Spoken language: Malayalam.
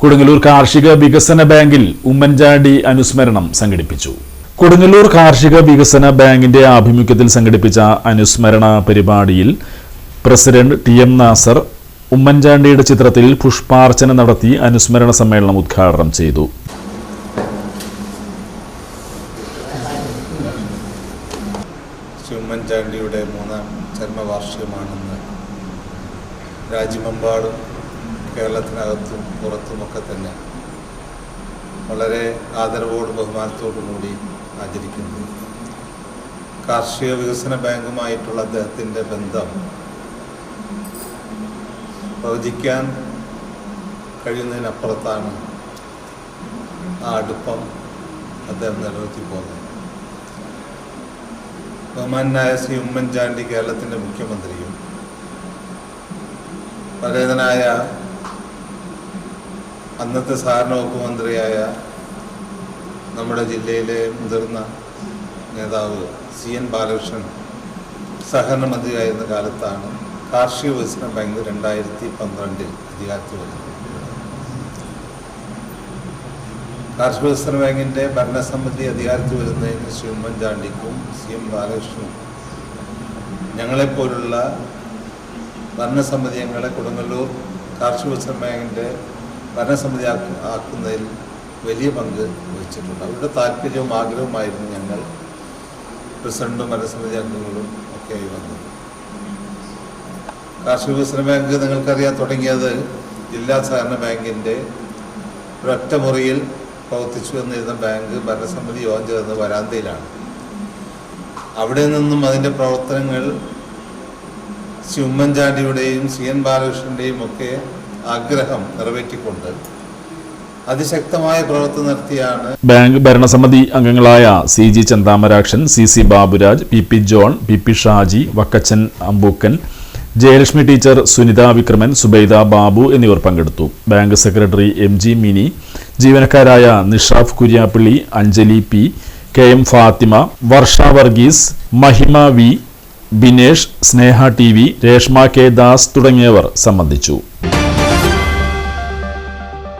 കൊടുങ്ങല്ലൂർ കാർഷിക വികസന ബാങ്കിൽ ഉമ്മൻചാണ്ടി അനുസ്മരണം സംഘടിപ്പിച്ചു. കൊടുങ്ങല്ലൂർ കാർഷിക വികസന ബാങ്കിന്റെ ആഭിമുഖ്യത്തിൽ സംഘടിപ്പിച്ച അനുസ്മരണ പരിപാടിയിൽ പ്രസിഡന്റ് ടി.എം. നാസർ ഉമ്മൻചാണ്ടിയുടെ ചിത്രത്തിൽ പുഷ്പാർച്ചന നടത്തി അനുസ്മരണ സമ്മേളനം ഉദ്ഘാടനം ചെയ്തു. ഉമ്മൻചാണ്ടിയുടെ 3ാം ജന്മവാർഷികമാണെന്ന് രാജ്യമെമ്പാടും കേരളത്തിനകത്തും പുറത്തുമൊക്കെ തന്നെ വളരെ ആദരവോടും ബഹുമാനത്തോടും കൂടി ആചരിക്കുന്നു. കാർഷിക വികസന ബാങ്കുമായിട്ടുള്ള അദ്ദേഹത്തിൻ്റെ ബന്ധം പ്രവചിക്കാൻ കഴിയുന്നതിനപ്പുറത്താണ് ആ അടുപ്പം അദ്ദേഹം നിലനിർത്തി പോകുന്നത്. ബഹുമാനായ ശ്രീ ഉമ്മൻചാണ്ടി കേരളത്തിൻ്റെ മുഖ്യമന്ത്രിയും പരേതനായ അന്നത്തെ സഹകരണ വകുപ്പ് മന്ത്രിയായ നമ്മുടെ ജില്ലയിലെ മുതിർന്ന നേതാവ് CN ബാലകൃഷ്ണൻ സഹകരണ മന്ത്രിയായിരുന്ന കാലത്താണ് കാർഷിക വികസന ബാങ്ക് 2012 അധികാരത്തിൽ വരുന്നത്. കാർഷിക വികസന ബാങ്കിൻ്റെ ഭരണസമിതി അധികാരത്തിൽ വരുന്നതിന് ശ്രീ ഉമ്മൻചാണ്ടിക്കും CM ബാലകൃഷ്ണനും ഞങ്ങളെപ്പോലുള്ള ഭരണസമിതി അംഗങ്ങളെ കൊടുങ്ങല്ലൂർ കാർഷിക വികസന ബാങ്കിൻ്റെ ഭരണസമിതി ആക്കുന്നതിൽ വലിയ പങ്ക് വഹിച്ചിട്ടുണ്ട്. അവരുടെ താല്പര്യവും ആഗ്രഹവുമായിരുന്നു ഞങ്ങൾ പ്രസിഡന്റും ഭരണസമിതി അംഗങ്ങളും ഒക്കെയായി വന്നത്. കാർഷിക വികസന ബാങ്ക് നിങ്ങൾക്കറിയാൻ തുടങ്ങിയത് ജില്ലാ സഹകരണ ബാങ്കിൻ്റെ ഒരൊറ്റ മുറിയിൽ പ്രവർത്തിച്ചു എന്നിരുന്ന ബാങ്ക് ഭരണസമിതി യോഗം ചേർന്ന വരാന്തയിലാണ്. അവിടെ നിന്നും അതിൻ്റെ പ്രവർത്തനങ്ങൾ ശ്രീ ഉമ്മൻചാണ്ടിയുടെയും CN ബാലകൃഷ്ണൻ്റെയും ഒക്കെ ആഗ്രഹം നിറവേറ്റിക്കൊണ്ട് അതിശക്തമായ പ്രവർത്തനം നടത്തിയാണ് ബാങ്ക് ഭരണസമിതി അംഗങ്ങളായ CG Chanthamarakshan, CC Baburaj, PP John, PP Shaji, Vakkachan Ambookkan, Jayalakshmi teacher, Sunitha Vikraman, Subaida Babu എന്നിവർ പങ്കെടുത്തു. ബാങ്ക് സെക്രട്ടറി MG മിനി, ജീവനക്കാരായ Nishaf Kuriappally, Anjali P, KM Fathima, Varsha Varghese, Mahima V, Binesh, സ്നേഹ TV, രേഷ്മ K ദാസ് തുടങ്ങിയവർ സംബന്ധിച്ചു.